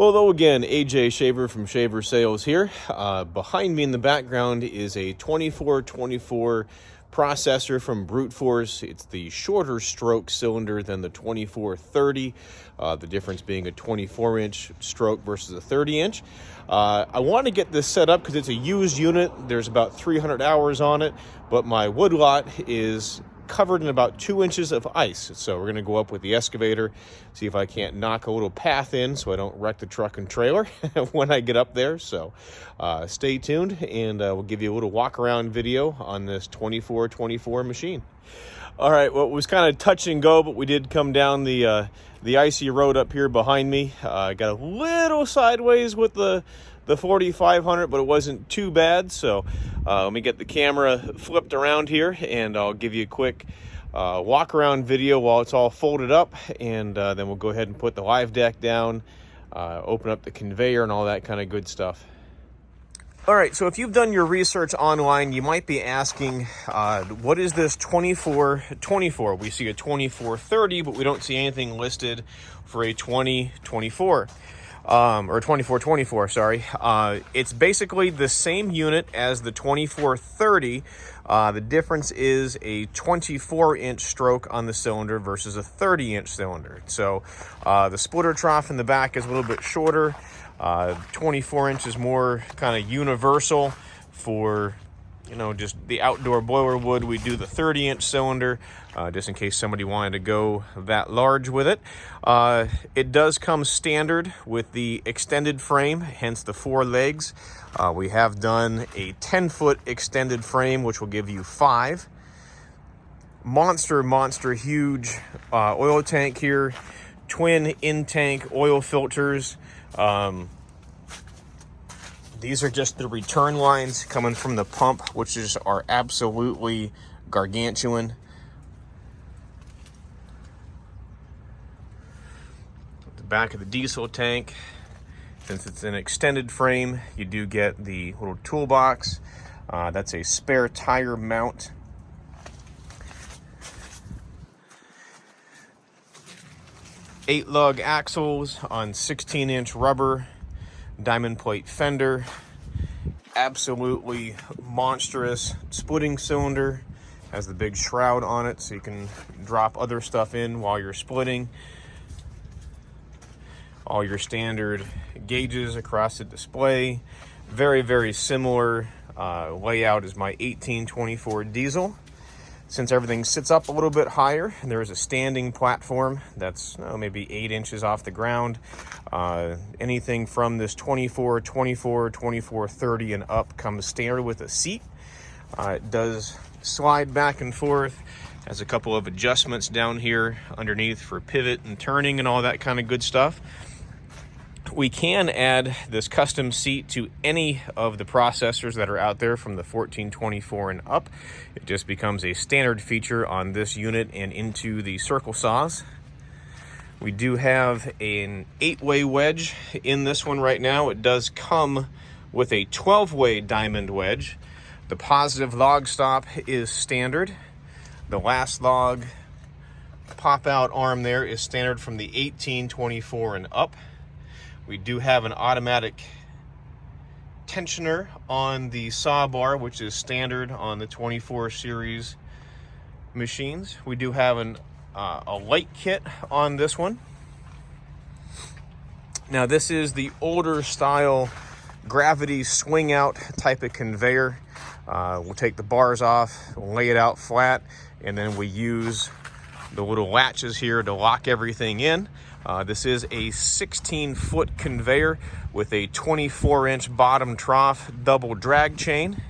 Well, though, again, AJ Shaver from Shaver Sales here. Behind me in the background is a 2424 processor from Brute Force. It's the shorter stroke cylinder than the 2430, the difference being a 24-inch stroke versus a 30-inch. I want to get this set up because it's a used unit. There's about 300 hours on it, but my wood lot is covered in about 2 inches of ice. So we're going to go up with the excavator, see if I can't knock a little path in so I don't wreck the truck and trailer when I get up there. So stay tuned, and we'll give you a little walk around video on this 2424 machine. All right, well, it was kind of touch and go, but we did come down the icy road up here behind me. I got a little sideways with the 4500, but it wasn't too bad. So let me get the camera flipped around here, and I'll give you a quick walk around video while it's all folded up, and then we'll go ahead and put the live deck down, open up the conveyor and all that kind of good stuff. All right, so if you've done your research online, you might be asking, what is this 2424? We see a 2430, but we don't see anything listed for a 2024. Or 2424, sorry. It's basically the same unit as the 2430. The difference is a 24-inch stroke on the cylinder versus a 30-inch cylinder. So the splitter trough in the back is a little bit shorter. 24-inch is more kind of universal for, you know, just the outdoor boiler wood. We do the 30-inch cylinder, just in case somebody wanted to go that large with it. It does come standard with the extended frame, hence the 4 legs. We have done a 10-foot extended frame, which will give you 5. Monster huge oil tank here. Twin in-tank oil filters. These are just the return lines coming from the pump, which are absolutely gargantuan. The back of the diesel tank, since it's an extended frame, you do get the little toolbox. That's a spare tire mount. Eight lug axles on 16-inch rubber. Diamond plate fender, absolutely monstrous splitting cylinder, has the big shroud on it so you can drop other stuff in while you're splitting. All your standard gauges across the display. Very similar layout as my 1824 diesel. Since everything sits up a little bit higher, there is a standing platform that's maybe 8 inches off the ground. Anything from this 24, 24, 24, 30 and up comes standard with a seat. It does slide back and forth. Has a couple of adjustments down here underneath for pivot and turning and all that kind of good stuff. We can add this custom seat to any of the processors that are out there from the 1424 and up. It just becomes a standard feature on this unit and into the circle saws. We do have an 8-way wedge in this one right now. It does come with a 12-way diamond wedge. The positive log stop is standard. The last log pop-out arm there is standard from the 1824 and up. We do have an automatic tensioner on the saw bar, which is standard on the 24 series machines. We do have a light kit on this one. Now this is the older style gravity swing out type of conveyor. We'll take the bars off, lay it out flat, and then we use the little latches here to lock everything in. This is a 16-foot conveyor with a 24-inch bottom trough double drag chain.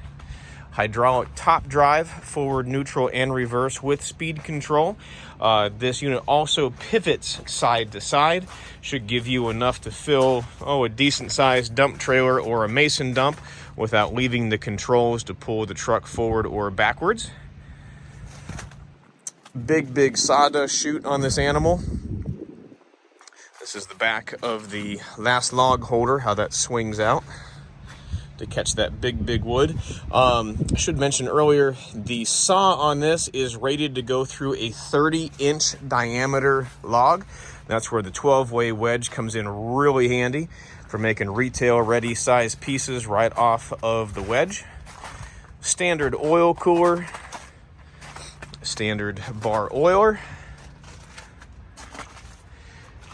Hydraulic top drive, forward, neutral, and reverse with speed control. This unit also pivots side to side. Should give you enough to fill, a decent-sized dump trailer or a mason dump without leaving the controls to pull the truck forward or backwards. Big sawdust chute on this animal. This is the back of the last log holder, how that swings out to catch that big wood. I should mention earlier, the saw on this is rated to go through a 30-inch diameter log. That's where the 12-way wedge comes in really handy for making retail ready size pieces right off of the wedge. Standard oil cooler, standard bar oiler.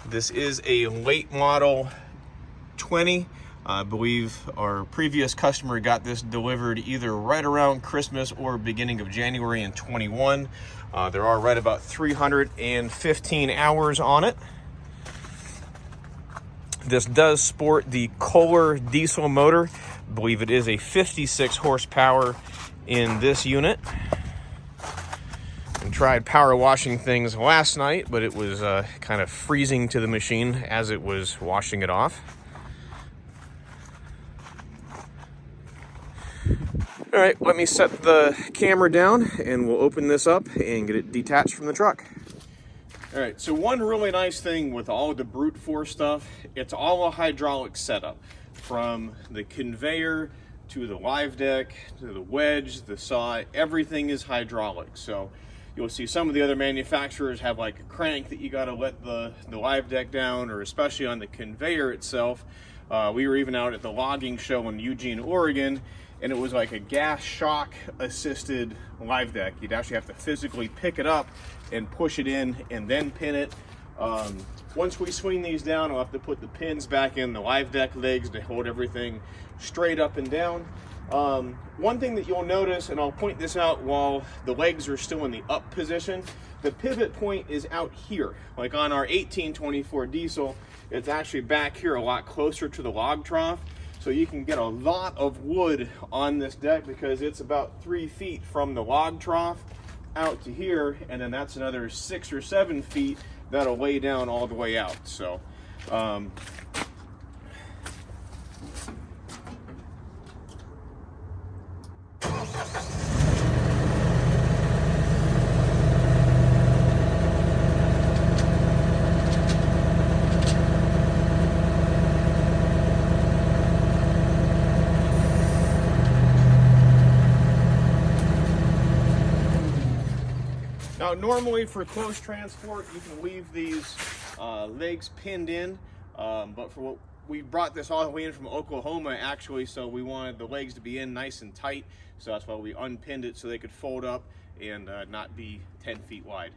This is a late model 20. I believe our previous customer got this delivered either right around Christmas or beginning of January in 21. There are right about 315 hours on it. This does sport the Kohler diesel motor. I believe it is a 56 horsepower in this unit. I tried power washing things last night, but it was kind of freezing to the machine as it was washing it off. All right, let me set the camera down and we'll open this up and get it detached from the truck. All right, so one really nice thing with all of the brute force stuff, it's all a hydraulic setup. From the conveyor to the live deck, to the wedge, the saw, everything is hydraulic. So you'll see some of the other manufacturers have like a crank that you gotta let the live deck down, or especially on the conveyor itself. We were even out at the logging show in Eugene, Oregon, and it was like a gas shock assisted live deck. You'd actually have to physically pick it up and push it in and then pin it. Once we swing these down, I'll have to put the pins back in the live deck legs to hold everything straight up and down. One thing that you'll notice, and I'll point this out while the legs are still in the up position, the pivot point is out here. Like on our 1824 diesel, it's actually back here a lot closer to the log trough. So you can get a lot of wood on this deck because it's about 3 feet from the log trough out to here, and then that's another 6 or 7 feet that'll lay down all the way out. So now, normally for close transport, you can leave these legs pinned in, but for what we brought this all the way in from Oklahoma, actually, so we wanted the legs to be in nice and tight, so that's why we unpinned it so they could fold up and not be 10 feet wide.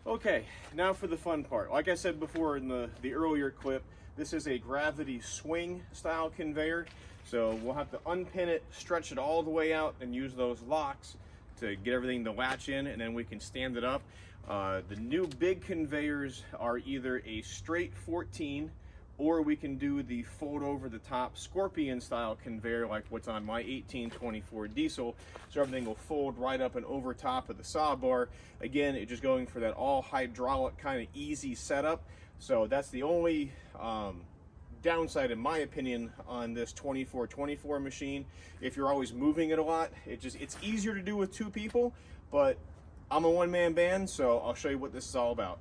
Okay, now for the fun part. Like I said before in the earlier clip, this is a gravity swing style conveyor. So we'll have to unpin it, stretch it all the way out, and use those locks to get everything to latch in, and then we can stand it up. The new big conveyors are either a straight 14, or we can do the fold over the top scorpion style conveyor like what's on my 1824 diesel, so everything will fold right up and over top of the saw bar. Again, it's just going for that all hydraulic kind of easy setup. So that's the only downside, in my opinion, on this 2424 machine. If you're always moving it a lot, it's easier to do with 2 people, but I'm a one-man band, so I'll show you what this is all about.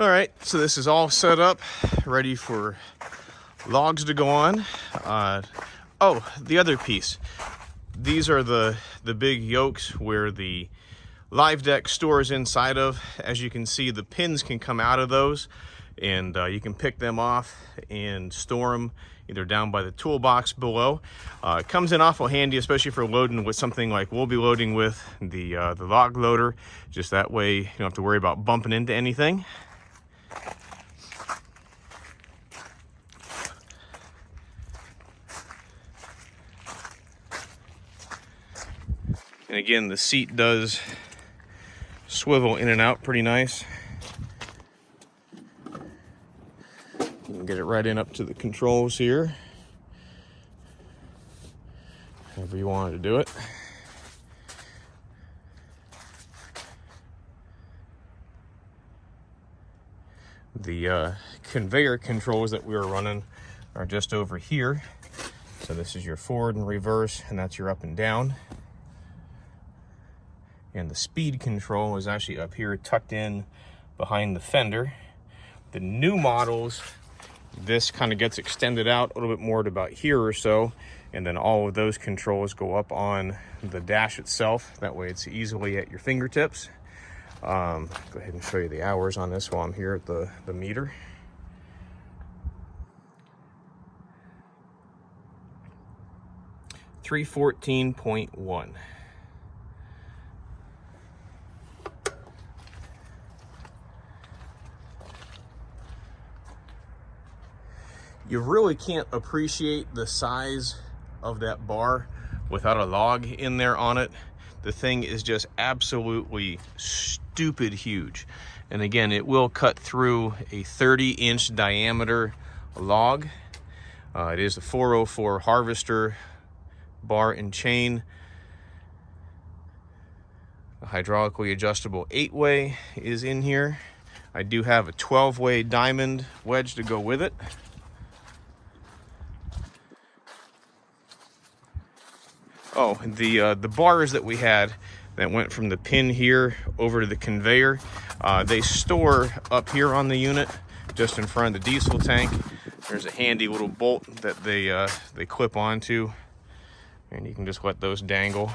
All right, so this is all set up, ready for logs to go on. Oh, the other piece. These are the big yokes where the live deck stores inside of. As you can see, the pins can come out of those, and you can pick them off and store them either down by the toolbox below. It comes in awful handy, especially for loading with something like we'll be loading with the log loader. Just that way you don't have to worry about bumping into anything. And again, the seat does swivel in and out pretty nice. You can get it right in up to the controls here, however you wanted to do it. The conveyor controls that we were running are just over here. So this is your forward and reverse, and that's your up and down. And the speed control is actually up here, tucked in behind the fender. The new models, this kind of gets extended out a little bit more to about here or so, and then all of those controls go up on the dash itself. That way it's easily at your fingertips. Go ahead and show you the hours on this while I'm here at the meter. $314.1. You really can't appreciate the size of that bar without a log in there on it. The thing is just absolutely stupid huge. And again, it will cut through a 30-inch diameter log. It is a 404 harvester bar and chain. A hydraulically adjustable 8-way is in here. I do have a 12-way diamond wedge to go with it. Oh, the bars that we had that went from the pin here over to the conveyor, they store up here on the unit, just in front of the diesel tank. There's a handy little bolt that they clip onto, and you can just let those dangle.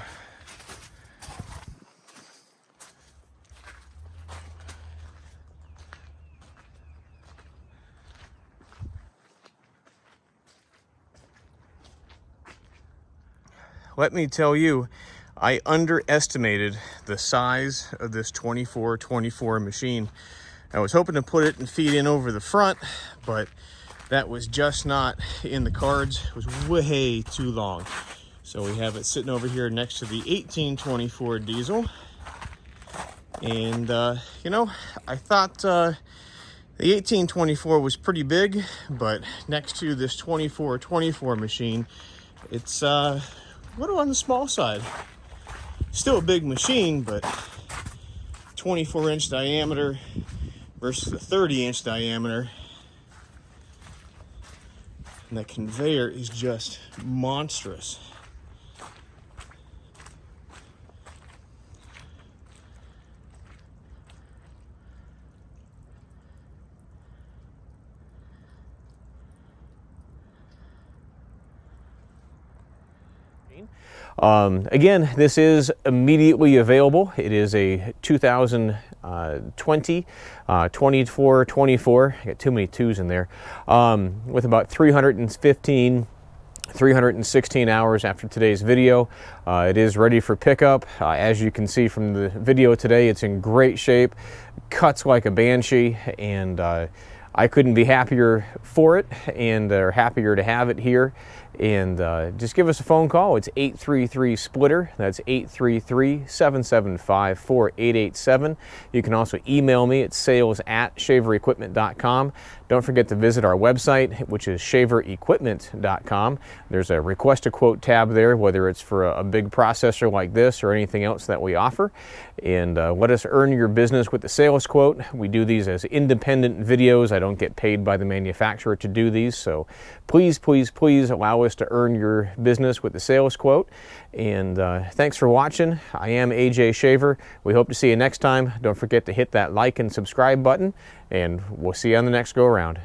Let me tell you, I underestimated the size of this 24/24 machine. I was hoping to put it and feed in over the front, but that was just not in the cards. It was way too long. So we have it sitting over here next to the 1824 diesel. And, you know, I thought the 1824 was pretty big, but next to this 24/24 machine, it's a little on the small side. Still a big machine, but 24-inch diameter versus a 30-inch diameter. And the conveyor is just monstrous. Again, this is immediately available. It is a 2020 24/24. I got too many twos in there. With about 316 hours after today's video. It is ready for pickup. As you can see from the video today, it's in great shape, cuts like a banshee, and I couldn't be happier for it, and or happier to have it here. And just give us a phone call. It's 833-SPLITTER. That's 833-775-4887. You can also email me at sales@shaverequipment.com. Don't forget to visit our website, which is shaverequipment.com. There's a request a quote tab there, whether it's for a big processor like this or anything else that we offer. And let us earn your business with the sales quote. We do these as independent videos. I don't get paid by the manufacturer to do these, so please, please, please allow us to earn your business with the sales quote. And thanks for watching. I am AJ Shaver. We hope to see you next time. Don't forget to hit that like and subscribe button, and we'll see you on the next go around.